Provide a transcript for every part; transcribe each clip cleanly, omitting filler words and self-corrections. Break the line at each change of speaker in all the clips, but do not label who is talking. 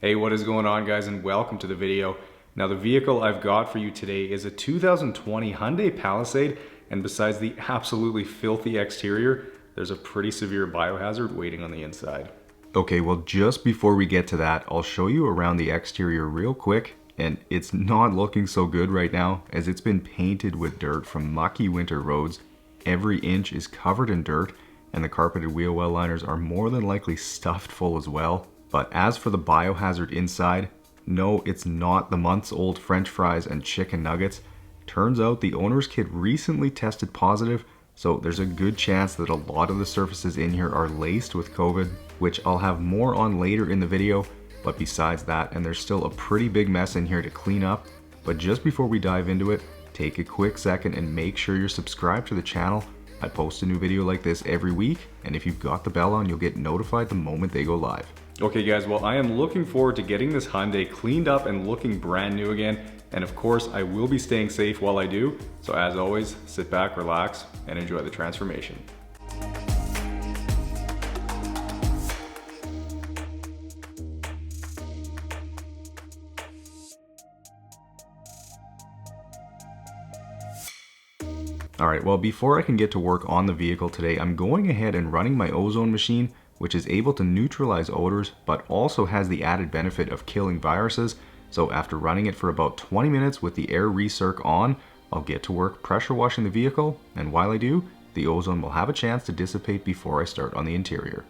Hey, what is going on, guys, and welcome to the video. Now, the vehicle I've got for you today is a 2020 Hyundai Palisade, and besides the absolutely filthy exterior, there's a pretty severe biohazard waiting on the inside. Okay, well, just before we get to that, I'll show you around the exterior real quick, and it's not looking so good right now as it's been painted with dirt from mucky winter roads. Every inch is covered in dirt, and the carpeted wheel well liners are more than likely stuffed full as well. But as for the biohazard inside, no, it's not the months-old French fries and chicken nuggets. Turns out the owner's kid recently tested positive, so there's a good chance that a lot of the surfaces in here are laced with COVID, which I'll have more on later in the video. But besides that, and there's still a pretty big mess in here to clean up. But just before we dive into it, take a quick second and make sure you're subscribed to the channel. I post a new video like this every week, and if you've got the bell on, you'll get notified the moment they go live. Okay guys, well, I am looking forward to getting this Hyundai cleaned up and looking brand new again. And of course, I will be staying safe while I do. So as always, sit back, relax, and enjoy the transformation. Alright, well, before I can get to work on the vehicle today, I'm going ahead and running my ozone machine, which is able to neutralize odors, but also has the added benefit of killing viruses. So after running it for about 20 minutes with the air recirc on, I'll get to work pressure washing the vehicle, and while I do, the ozone will have a chance to dissipate before I start on the interior.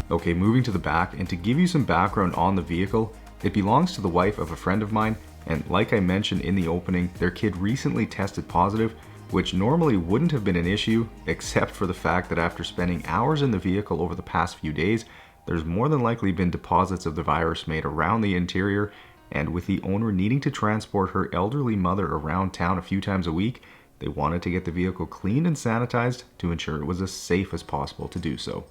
Okay, moving to the back, and to give you some background on the vehicle, it belongs to the wife of a friend of mine, and like I mentioned in the opening, their kid recently tested positive, which normally wouldn't have been an issue, except for the fact that after spending hours in the vehicle over the past few days, there's more than likely been deposits of the virus made around the interior, and with the owner needing to transport her elderly mother around town a few times a week, they wanted to get the vehicle cleaned and sanitized to ensure it was as safe as possible to do so.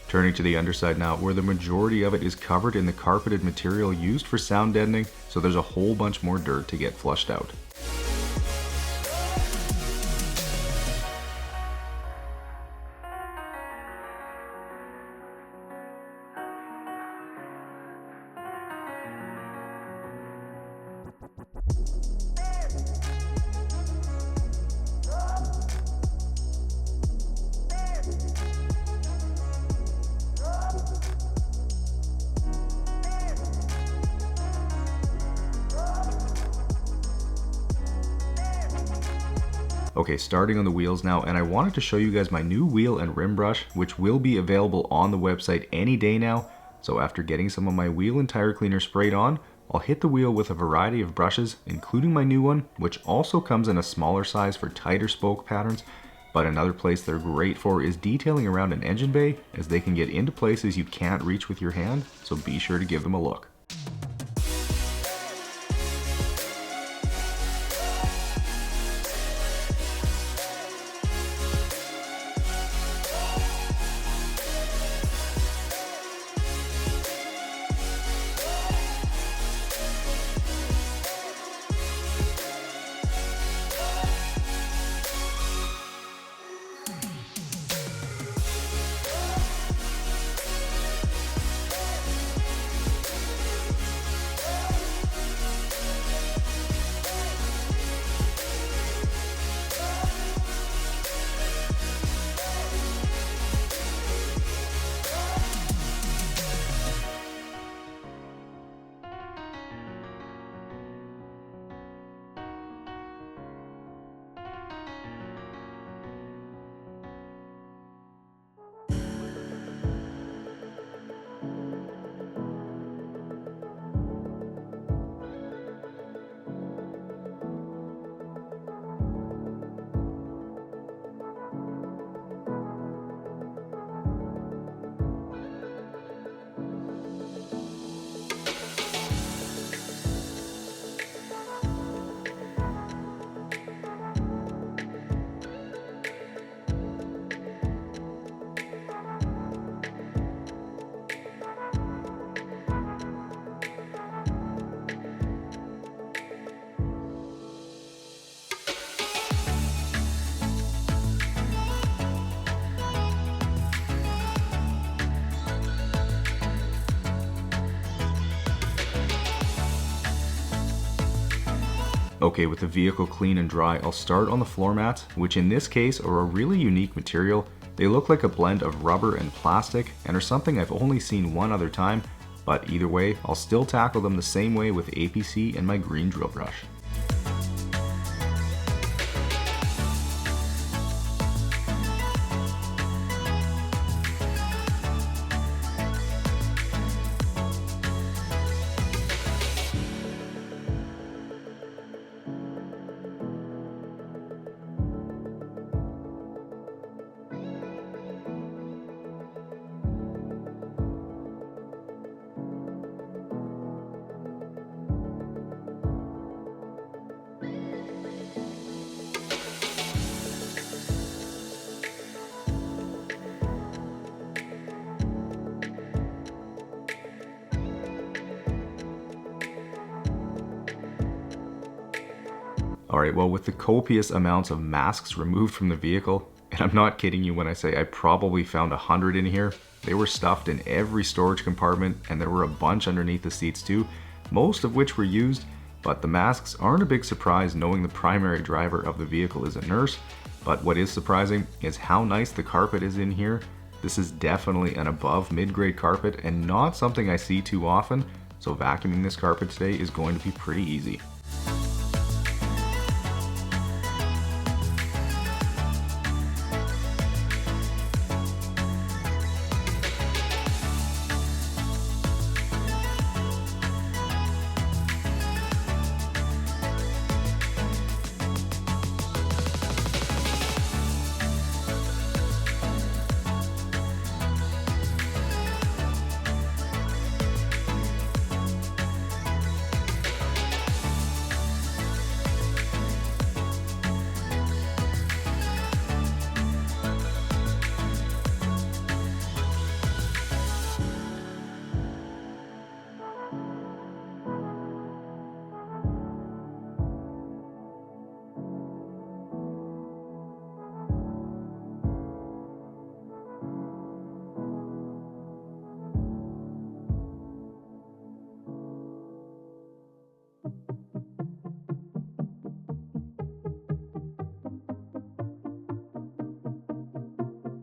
Turning to the underside now, where the majority of it is covered in the carpeted material used for sound deadening, so there's a whole bunch more dirt to get flushed out. Okay, starting on the wheels now, and I wanted to show you guys my new wheel and rim brush, which will be available on the website any day now. So after getting some of my wheel and tire cleaner sprayed on, I'll hit the wheel with a variety of brushes, including my new one, which also comes in a smaller size for tighter spoke patterns. But another place they're great for is detailing around an engine bay, as they can get into places you can't reach with your hand, so be sure to give them a look. Okay, with the vehicle clean and dry, I'll start on the floor mats, which in this case are a really unique material. They look like a blend of rubber and plastic and are something I've only seen one other time, but either way, I'll still tackle them the same way with APC and my green drill brush. Alright, well, with the copious amounts of masks removed from the vehicle, and I'm not kidding you when I say I probably found 100 in here, they were stuffed in every storage compartment, and there were a bunch underneath the seats too, most of which were used, but the masks aren't a big surprise knowing the primary driver of the vehicle is a nurse, but what is surprising is how nice the carpet is in here. This is definitely an above mid-grade carpet and not something I see too often, so vacuuming this carpet today is going to be pretty easy.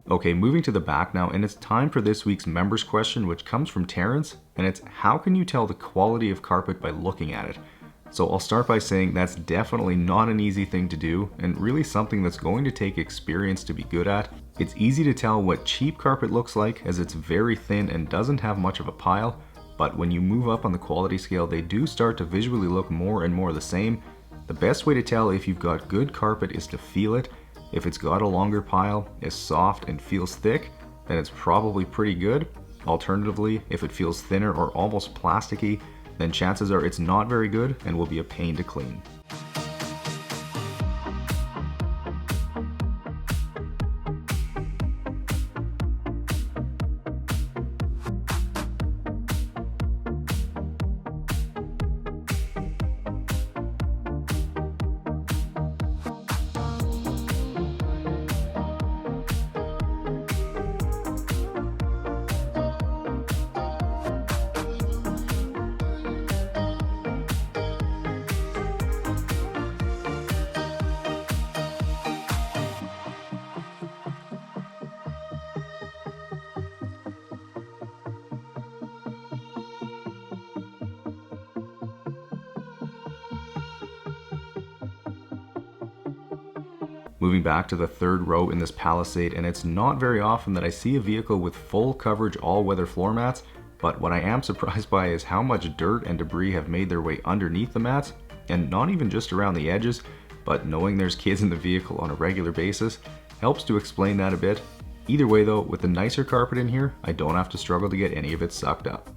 Okay, moving to the back now, and it's time for this week's members question, which comes from Terrence, and it's how can you tell the quality of carpet by looking at it? So I'll start by saying that's definitely not an easy thing to do, and really something that's going to take experience to be good at. It's easy to tell what cheap carpet looks like, as it's very thin and doesn't have much of a pile, but when you move up on the quality scale, they do start to visually look more and more the same. The best way to tell if you've got good carpet is to feel it. If it's got a longer pile, is soft and feels thick, then it's probably pretty good. Alternatively, if it feels thinner or almost plasticky, then chances are it's not very good and will be a pain to clean. Moving back to the third row in this Palisade, and it's not very often that I see a vehicle with full coverage all-weather floor mats, but what I am surprised by is how much dirt and debris have made their way underneath the mats, and not even just around the edges, but knowing there's kids in the vehicle on a regular basis helps to explain that a bit. Either way though, with the nicer carpet in here, I don't have to struggle to get any of it sucked up.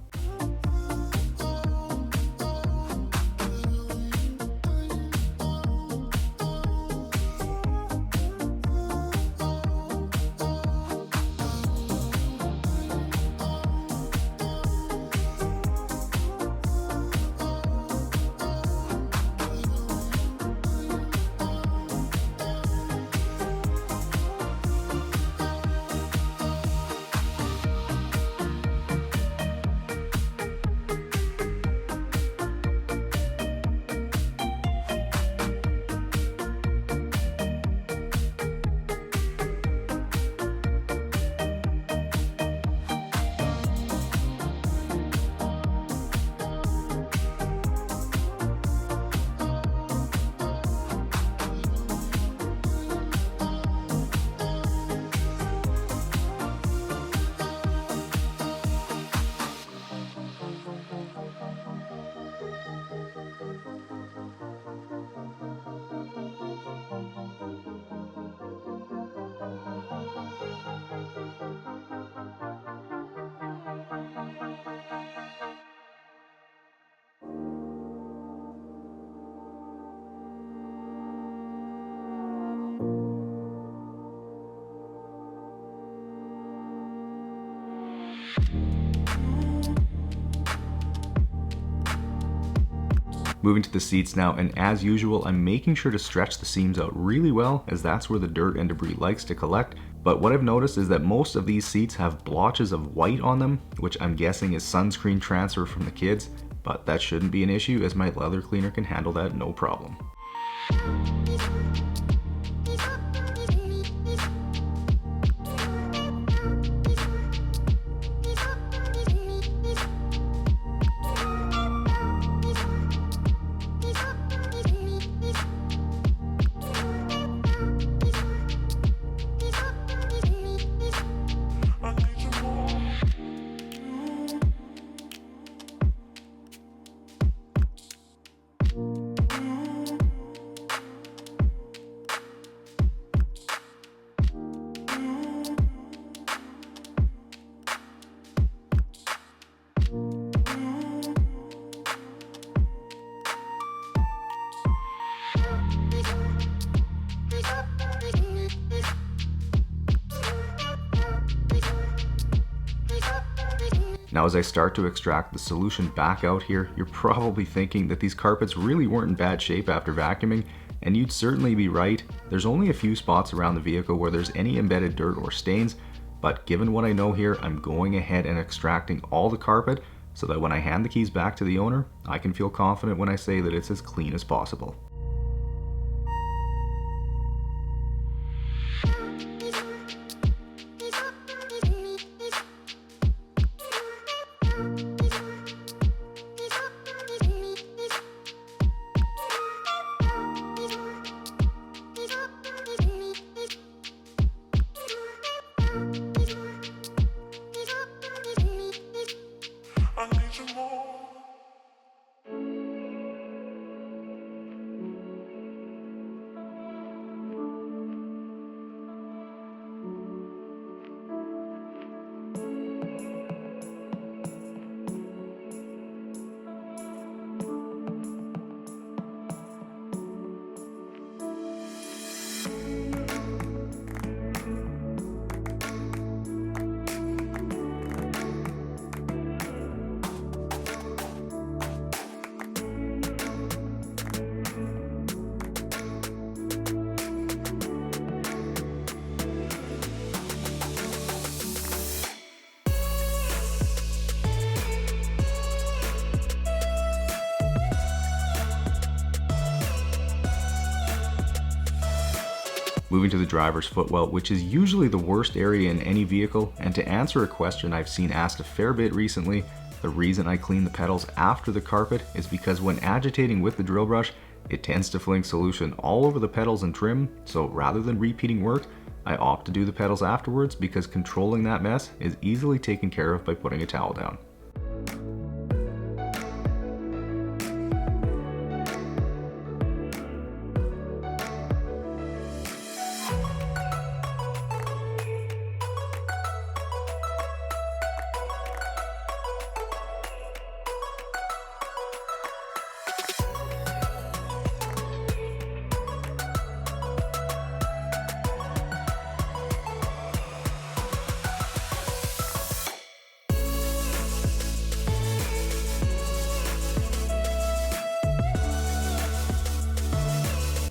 Moving to the seats now, and as usual, I'm making sure to stretch the seams out really well, as that's where the dirt and debris likes to collect. But what I've noticed is that most of these seats have blotches of white on them, which I'm guessing is sunscreen transfer from the kids, but that shouldn't be an issue as my leather cleaner can handle that no problem. Now as I start to extract the solution back out here, you're probably thinking that these carpets really weren't in bad shape after vacuuming, and you'd certainly be right. There's only a few spots around the vehicle where there's any embedded dirt or stains, but given what I know here, I'm going ahead and extracting all the carpet so that when I hand the keys back to the owner, I can feel confident when I say that it's as clean as possible. Moving to the driver's footwell, which is usually the worst area in any vehicle, and to answer a question I've seen asked a fair bit recently, the reason I clean the pedals after the carpet is because when agitating with the drill brush, it tends to fling solution all over the pedals and trim, so rather than repeating work, I opt to do the pedals afterwards because controlling that mess is easily taken care of by putting a towel down.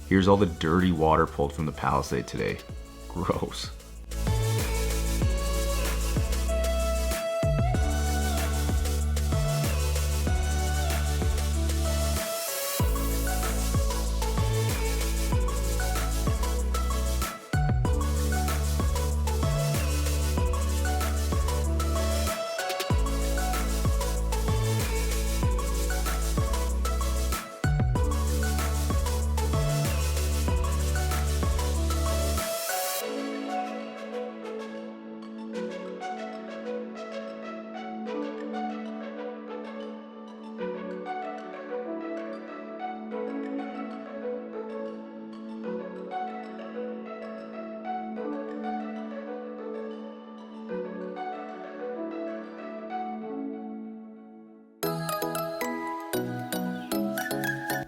Here's all the dirty water pulled from the Palisade today. Gross.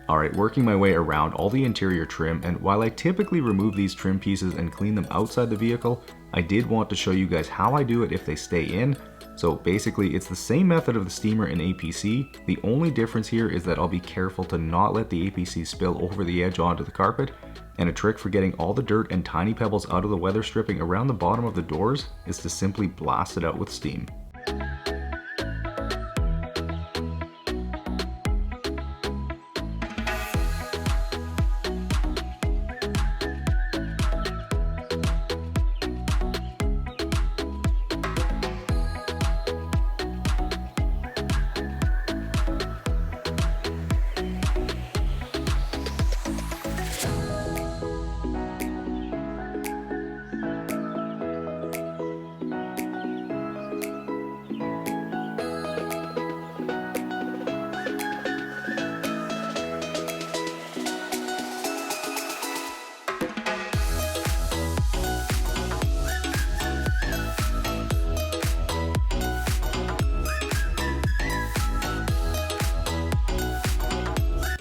Alright, working my way around all the interior trim, and while I typically remove these trim pieces and clean them outside the vehicle, I did want to show you guys how I do it if they stay in. So basically it's the same method of the steamer and APC, the only difference here is that I'll be careful to not let the APC spill over the edge onto the carpet, and a trick for getting all the dirt and tiny pebbles out of the weather stripping around the bottom of the doors is to simply blast it out with steam.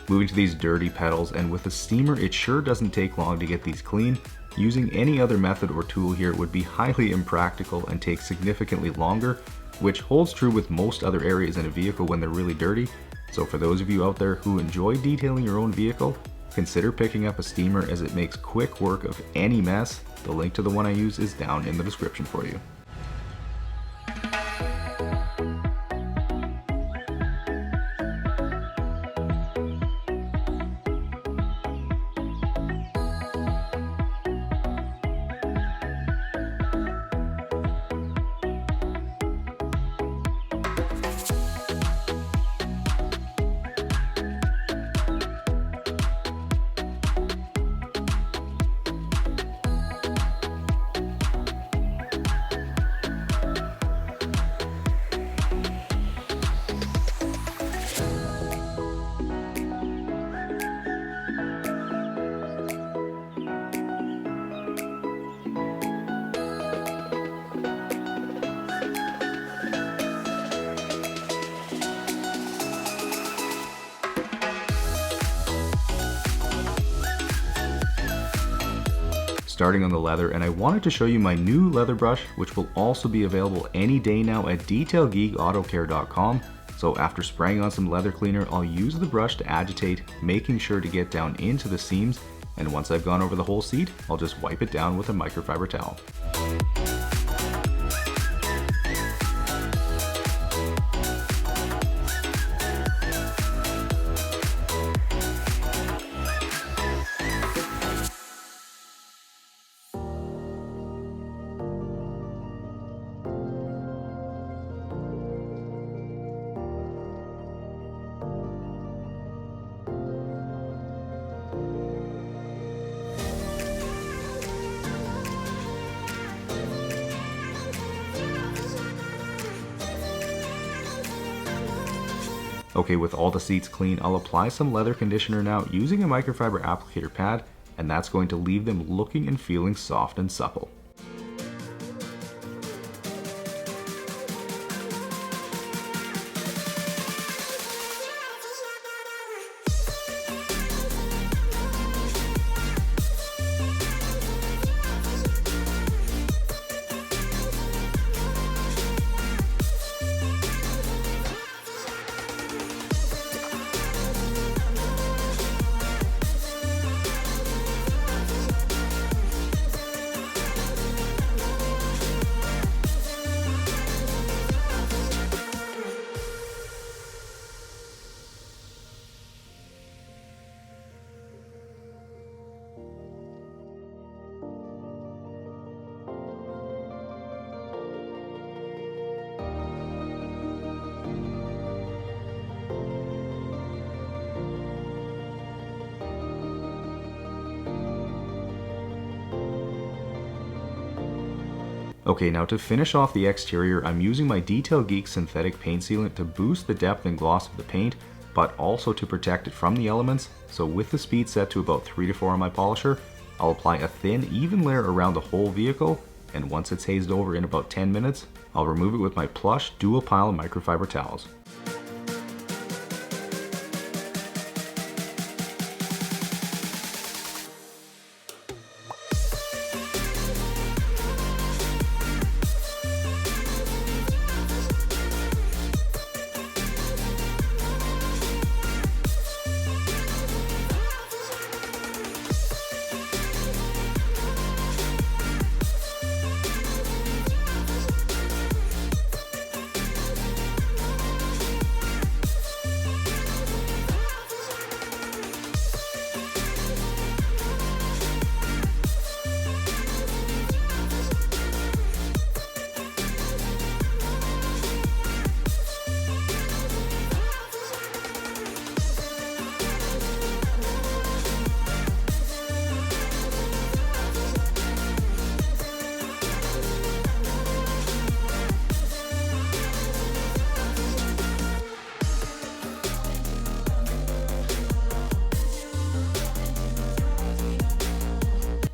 Moving to these dirty pedals, and with a steamer it sure doesn't take long to get these clean. Using any other method or tool here would be highly impractical and take significantly longer, which holds true with most other areas in a vehicle when they're really dirty. So for those of you out there who enjoy detailing your own vehicle, consider picking up a steamer as it makes quick work of any mess. The link to the one I use is down in the description for you. Starting on the leather, and I wanted to show you my new leather brush, which will also be available any day now at detailgeekautocare.com. So after spraying on some leather cleaner, I'll use the brush to agitate, making sure to get down into the seams, and once I've gone over the whole seat, I'll just wipe it down with a microfiber towel. Okay, with all the seats clean, I'll apply some leather conditioner now using a microfiber applicator pad, and that's going to leave them looking and feeling soft and supple. Okay, now to finish off the exterior, I'm using my Detail Geek synthetic paint sealant to boost the depth and gloss of the paint, but also to protect it from the elements. So with the speed set to about 3 to 4 on my polisher, I'll apply a thin, even layer around the whole vehicle, and once it's hazed over in about 10 minutes, I'll remove it with my plush dual pile microfiber towels.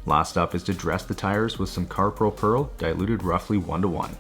Last up is to dress the tires with some Carpro Pearl, diluted roughly 1:1.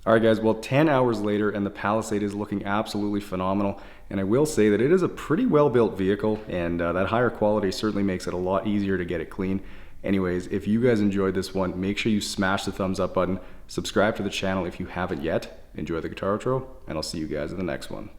Alright guys, well 10 hours later and the Palisade is looking absolutely phenomenal, and I will say that it is a pretty well built vehicle, and that higher quality certainly makes it a lot easier to get it clean. Anyways, if you guys enjoyed this one, make sure you smash the thumbs up button, subscribe to the channel if you haven't yet, enjoy the guitar outro, and I'll see you guys in the next one.